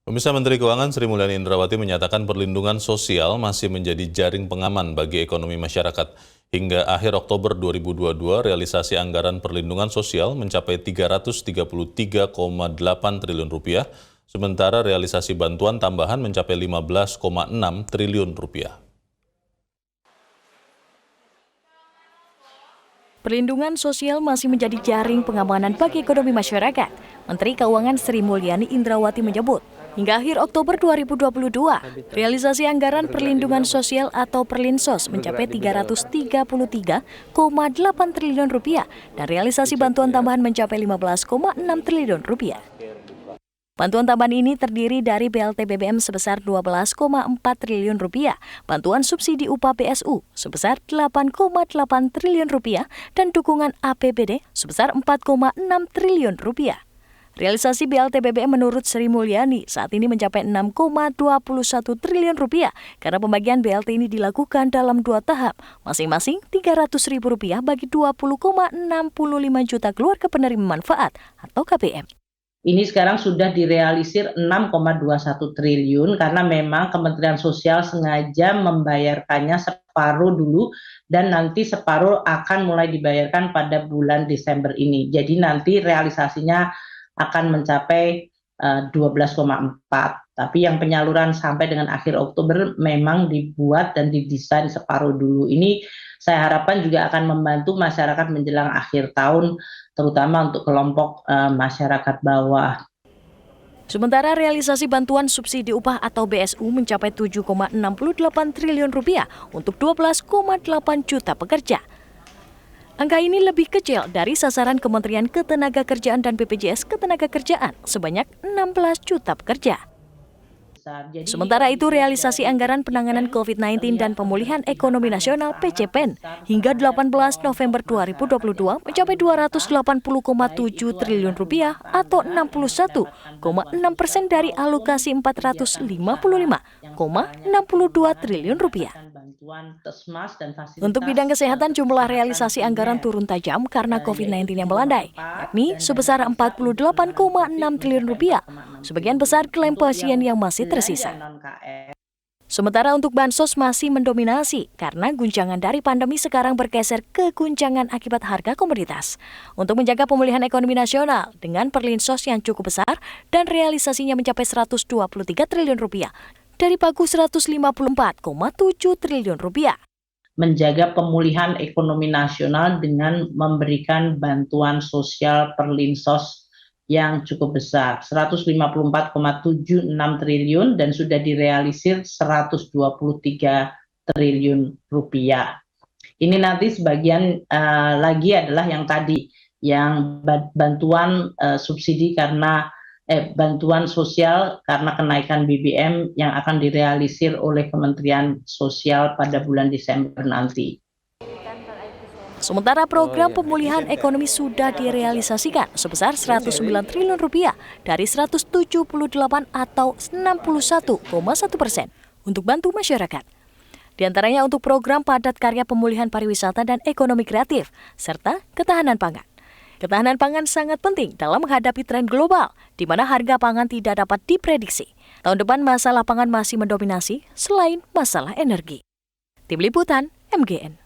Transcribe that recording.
Pemirsa, Menteri Keuangan Sri Mulyani Indrawati menyatakan perlindungan sosial masih menjadi jaring pengaman bagi ekonomi masyarakat. Hingga akhir Oktober 2022, realisasi anggaran perlindungan sosial mencapai 333,8 triliun rupiah, sementara realisasi bantuan tambahan mencapai 15,6 triliun rupiah. Perlindungan sosial masih menjadi jaring pengamanan bagi ekonomi masyarakat. Menteri Keuangan Sri Mulyani Indrawati menyebut, hingga akhir Oktober 2022, realisasi anggaran perlindungan sosial atau Perlinsos mencapai 333,8 triliun rupiah dan realisasi bantuan tambahan mencapai 15,6 triliun rupiah. Bantuan tambahan ini terdiri dari BLT BBM sebesar 12,4 triliun rupiah, bantuan subsidi upah PSU sebesar 8,8 triliun rupiah, dan dukungan APBD sebesar 4,6 triliun rupiah. Realisasi BLT BBM menurut Sri Mulyani saat ini mencapai 6,21 triliun rupiah karena pembagian BLT ini dilakukan dalam 2 tahap, masing-masing Rp300.000 bagi 20,65 juta keluarga penerima manfaat atau KPM. Ini sekarang sudah direalisir 6,21 triliun karena memang Kementerian Sosial sengaja membayarkannya separuh dulu dan nanti separuh akan mulai dibayarkan pada bulan Desember ini. Jadi nanti realisasinya akan mencapai 12,4. Tapi yang penyaluran sampai dengan akhir Oktober memang dibuat dan didesain separuh dulu. Ini saya harapkan juga akan membantu masyarakat menjelang akhir tahun, terutama untuk kelompok masyarakat bawah. Sementara realisasi bantuan subsidi upah atau BSU mencapai 7,68 triliun rupiah untuk 12,8 juta pekerja. Angka ini lebih kecil dari sasaran Kementerian Ketenagakerjaan dan BPJS Ketenagakerjaan sebanyak 16 juta pekerja. Sementara itu, realisasi anggaran penanganan COVID-19 dan pemulihan ekonomi nasional PCPEN hingga 18 November 2022 mencapai 280,7 triliun rupiah atau 61,6% dari alokasi 455,62 triliun rupiah. Untuk bidang kesehatan, jumlah realisasi anggaran turun tajam karena COVID-19 yang melandai, yakni sebesar 48,6 triliun rupiah. Sebagian besar klaim pasien yang masih tersisa. Sementara untuk bansos masih mendominasi karena guncangan dari pandemi sekarang bergeser ke guncangan akibat harga komoditas. Untuk menjaga pemulihan ekonomi nasional dengan perlinsos yang cukup besar dan realisasinya mencapai 123 triliun rupiah dari pagu 154,7 triliun rupiah. Menjaga pemulihan ekonomi nasional dengan memberikan bantuan sosial perlinsos yang cukup besar, 154,76 triliun dan sudah direalisir 123 triliun rupiah. Ini nanti sebagian lagi adalah yang tadi, yang bantuan subsidi karena bantuan sosial karena kenaikan BBM yang akan direalisir oleh Kementerian Sosial pada bulan Desember nanti. Sementara program pemulihan ekonomi sudah direalisasikan sebesar 109 triliun rupiah dari 178 atau 61,1% untuk bantu masyarakat. Di antaranya untuk program padat karya pemulihan pariwisata dan ekonomi kreatif, serta ketahanan pangan. Ketahanan pangan sangat penting dalam menghadapi tren global, di mana harga pangan tidak dapat diprediksi. Tahun depan masalah pangan masih mendominasi selain masalah energi. Tim Liputan, MGN.